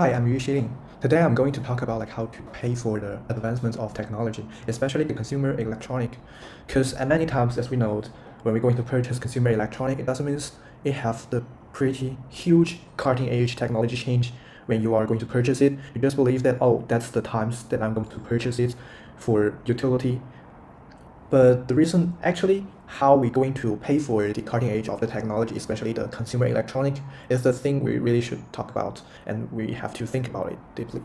Hi, I'm Yu Xiling. Today I'm going to talk about how to pay for the advancement of technology, especially the consumer electronic. Because at many times, as we know, when we're going to purchase consumer electronic, it doesn't mean it has the pretty huge cutting edge technology change when you are going to purchase it. You just believe that, oh, that's the times that I'm going to purchase it for utility. But the reason actually how we're going to pay for the cutting edge of the technology, especially the consumer electronic, is the thing we really should talk about, and we have to think about it deeply.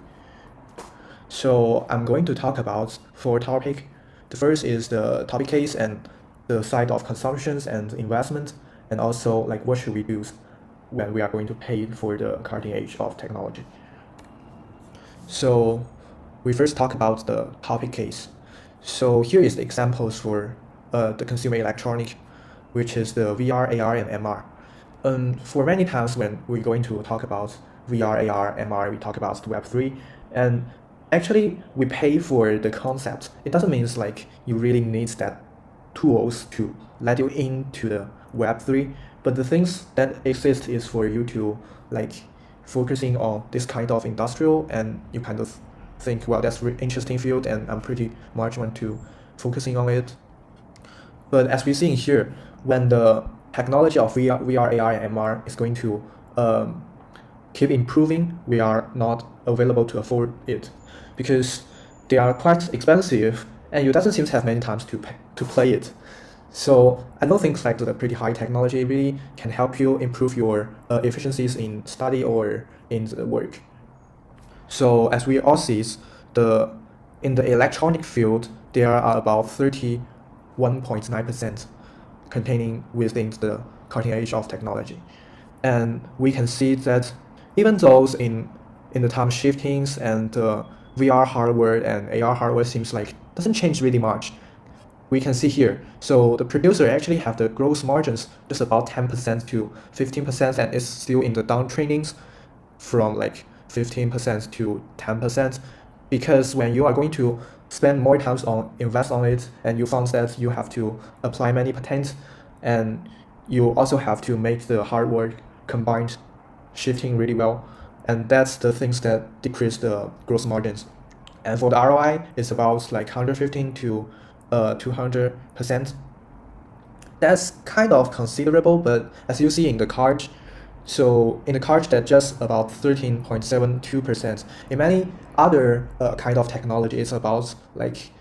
So I'm going to talk about four topics. The first is the topic case and the side of consumptions and investment, and also what should we do when we are going to pay for the cutting edge of technology. So we first talk about the topic case. So here is the examples for the consumer electronic, which is the VR, AR, and MR. For many times when we're going to talk about VR, AR, MR, we talk about Web3, and actually we pay for the concept. It doesn't mean you really need that tools to let you into the Web3, but the things that exist is for you to focusing on this kind of industrial, and you kind of think, well, that's an interesting field and I'm pretty much want to focusing on it. But as we're seeing here, when the technology of VR, AR, and MR is going to keep improving, we are not available to afford it because they are quite expensive and you doesn't seem to have many times to play it. So I don't think the pretty high technology really can help you improve your efficiencies in study or in the work. So as we all see, in the electronic field, there are about 31.9% containing within the cutting edge of technology. And we can see that even those in the time shiftings and VR hardware and AR hardware seems doesn't change really much. We can see here. So the producer actually have the gross margins just about 10% to 15% and is still in the down trainings from 15% to 10%, because when you are going to spend more time on invest on it and you found that you have to apply many patents and you also have to make the hardware combined shifting really well, and that's the things that decrease the gross margins. And for the ROI, it's about 115 to 200%. That's kind of considerable, but as you see in the card, so in the card that's just about 13.72%. In many other kind of technology, it's about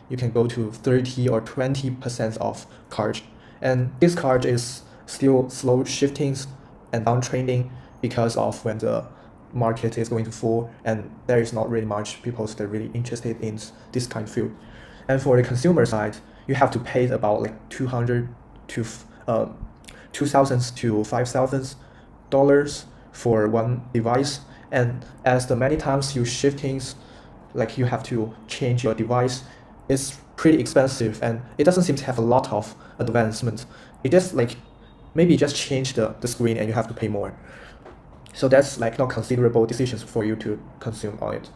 you can go to 30 or 20% of card. And this card is still slow shiftings and downtrending because of when the market is going to fall and there is not really much people that are really interested in this kind of field. And for the consumer side, you have to pay about 200 to 2,000 to 5,000 dollars for one device, and as the many times you shiftings you have to change your device, it's pretty expensive and it doesn't seem to have a lot of advancement. It just maybe just change the screen and you have to pay more. So that's not considerable decisions for you to consume on it.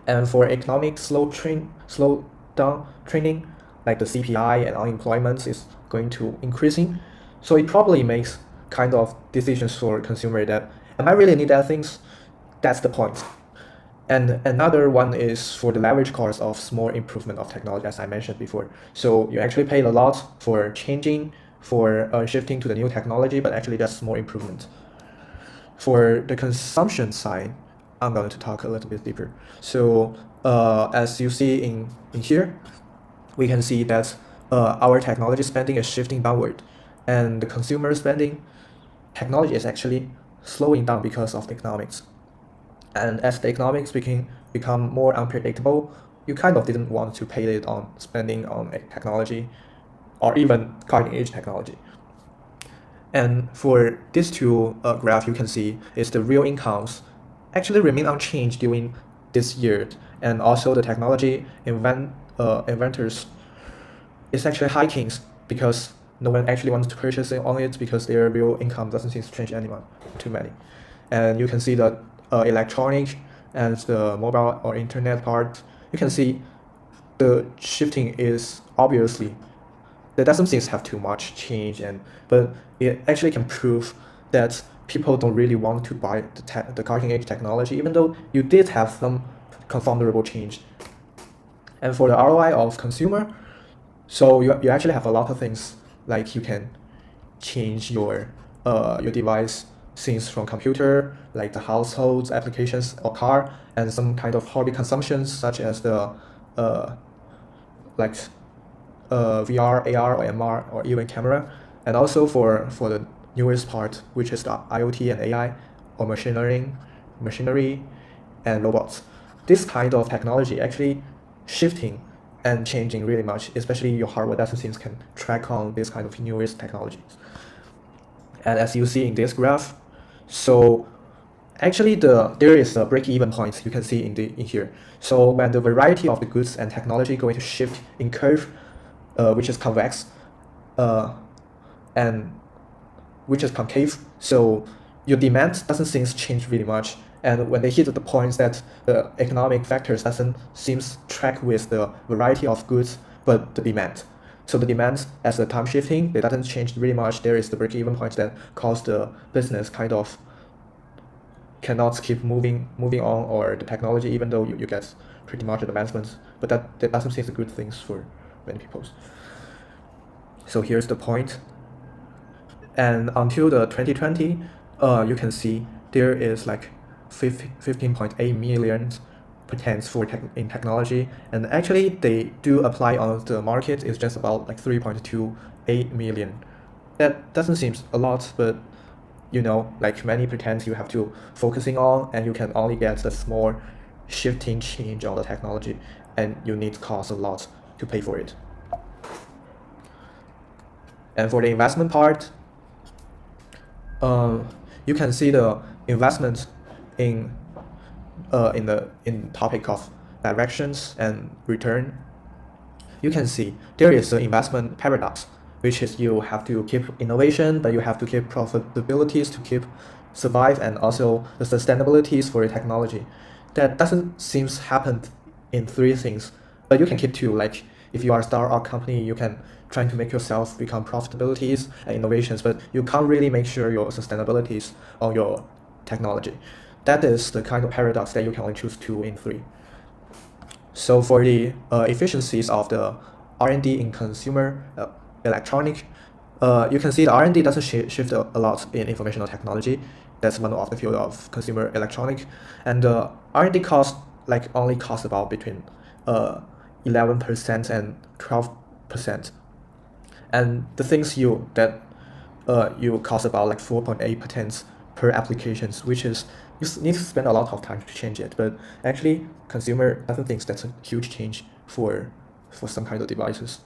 And for economic slow down training, the CPI and unemployment is going to increasing, so it probably makes kind of decisions for consumer that, am I really need that things? That's the point. And another one is for the leverage cost of small improvement of technology, as I mentioned before. So you actually pay a lot for changing, for shifting to the new technology, but actually that's small improvement. For the consumption side, I'm going to talk a little bit deeper. So as you see in here, we can see that our technology spending is shifting downward, and the consumer spending technology is actually slowing down because of economics. And as the economics become more unpredictable, you kind of didn't want to pay it on spending on technology or even cutting edge technology. And for these two graph, you can see is the real incomes actually remain unchanged during this year, and also the technology inventors is actually hiking because no one actually wants to purchase it on it because their real income doesn't seem to change anyone too many. And you can see the electronic and the mobile or internet part. You can see the shifting is obviously that doesn't seem to have too much change, but it actually can prove that people don't really want to buy the cutting edge technology, even though you did have some conformable change. And for the ROI of consumer, so you actually have a lot of things, like you can change your device things from computer, like the households, applications, or car, and some kind of hobby consumptions such as the like VR, AR, or MR, or even camera. And also for the newest part, which is the IoT and AI, or machinery, and robots. This kind of technology actually shifting and changing really much, especially your hardware data systems can track on this kind of newest technologies. And as you see in this graph, so actually there is a break-even point you can see in here. So when the variety of the goods and technology going to shift in curve, which is convex, and which is concave, so your demand doesn't seem to change really much. And when they hit the points that the economic factors doesn't seems track with the variety of goods, but the demand. So the demand, as the time shifting, it doesn't change really much. There is the break-even point that cause the business kind of cannot keep moving on, or the technology, even though you get pretty much advancements, but that doesn't seem a good things for many people. So here's the point. And until the 2020, you can see there is like 15.8 million patents for in technology, and actually they do apply on the market is just about like 3.28 million. That doesn't seem a lot, but you know, like many patents you have to focusing on, and you can only get the small shifting change on the technology, and you need to cost a lot to pay for it. And for the investment part, you can see the investment in topic of directions and return. You can see there is an investment paradox, which is you have to keep innovation, but you have to keep profitabilities to keep survive, and also the sustainabilities for your technology. That doesn't seem to happen in three things, but you can keep two. Like if you are a startup company, you can try to make yourself become profitabilities and innovations, but you can't really make sure your sustainabilities on your technology. That is the kind of paradox that you can only choose 2 in 3. So for the efficiencies of the R&D in consumer electronic, you can see the R&D doesn't shift a lot in informational technology. That's one of the field of consumer electronic, and the R&D cost only cost about between 11% and 12%, and the things you cost about 4.8 patents per applications, which is you need to spend a lot of time to change it. But actually, consumer doesn't think that's a huge change for some kind of devices.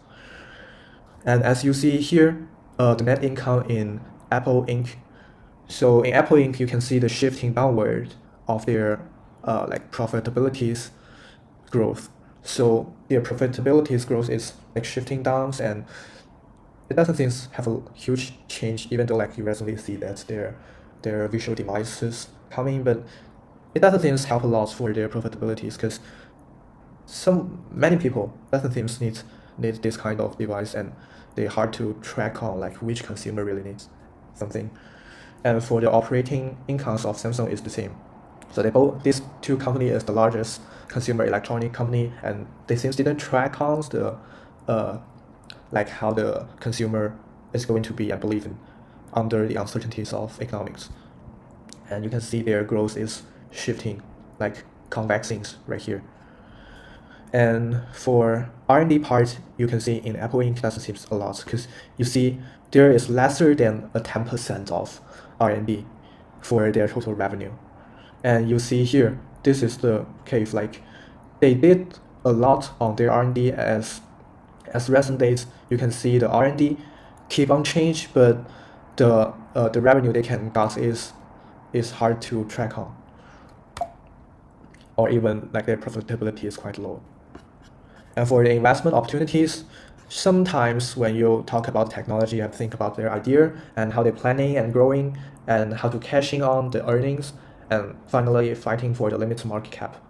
And as you see here, the net income in Apple Inc. So in Apple Inc., you can see the shifting downward of their profitabilities growth. So their profitabilities growth is shifting down, and it doesn't seem to have a huge change, even though you recently see that their visual devices coming, but it doesn't seem to help a lot for their profitabilities, because many people doesn't seem to need this kind of device, and they're hard to track on which consumer really needs something. And for the operating incomes of Samsung is the same. So these two companies is the largest consumer electronic company, and they seem didn't track on the how the consumer is going to be, I believe, under the uncertainties of economics. And you can see their growth is shifting convex things right here. And for R&D part, you can see in Apple Inc. doesn't seem a lot, because you see there is lesser than a 10% of R&D for their total revenue. And you see here, this is the case, they did a lot on their R&D. As recent days, you can see the R&D keep on change, but the revenue they can get is hard to track on, or even their profitability is quite low. And for the investment opportunities, sometimes when you talk about technology, you have to think about their idea and how they're planning and growing, and how to cashing on the earnings, and finally fighting for the limited market cap.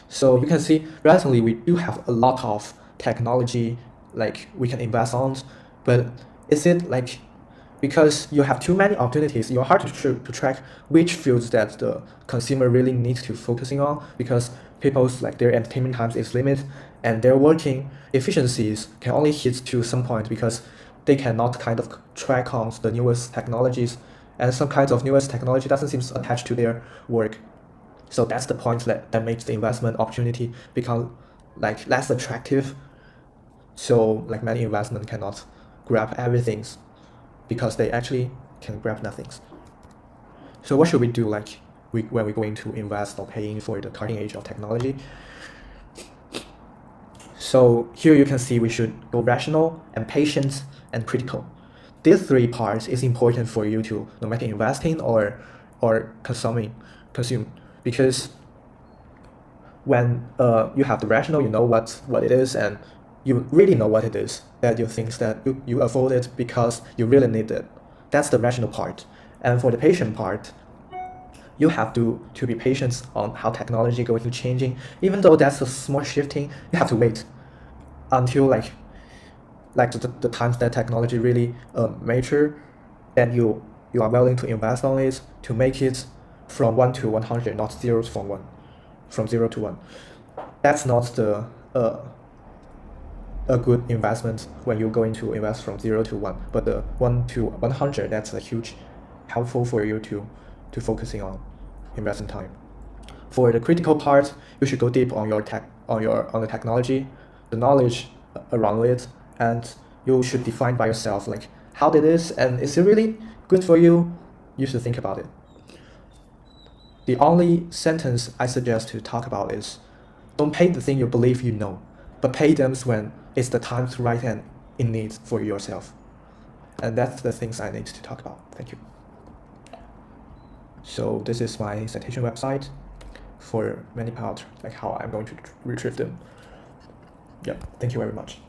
So you can see recently we do have a lot of technology we can invest on, but is it because you have too many opportunities. You're hard to track which fields that the consumer really needs to focusing on, because people's like their entertainment times is limited and their working efficiencies can only hit to some point because they cannot kind of track on the newest technologies, and some kinds of newest technology doesn't seem attached to their work. So that's the point that makes the investment opportunity become like less attractive. So like many investment cannot grab everything because they actually can grab nothing. So what should we do like when we're going to invest or paying for the cutting edge of technology? So here you can see we should go rational and patient and critical. These three parts is important for you to no matter investing or consume, because when you have the rational, you know what it is, and you really know what it is, that you think that you afford it because you really need it. That's the rational part. And for the patient part, you have to be patient on how technology going to changing. Even though that's a small shifting, you have to wait until like the times that technology really mature, then you are willing to invest on it to make it from 1 to 100, not 0 to 1. That's not the a good investment when you're going to invest from 0 to 1, but the 1 to 100, that's a huge helpful for you to focusing on investing time. For the critical part, you should go deep on the technology, the knowledge around it, and you should define by yourself like how it is and is it really good for you. You should think about it. The only sentence I suggest to talk about is, don't pay the thing you believe you know, but pay them when it's the time to write and in need for yourself. And that's the things I need to talk about. Thank you. So this is my citation website for many parts, like how I'm going to retrieve them. Yeah, thank you very much.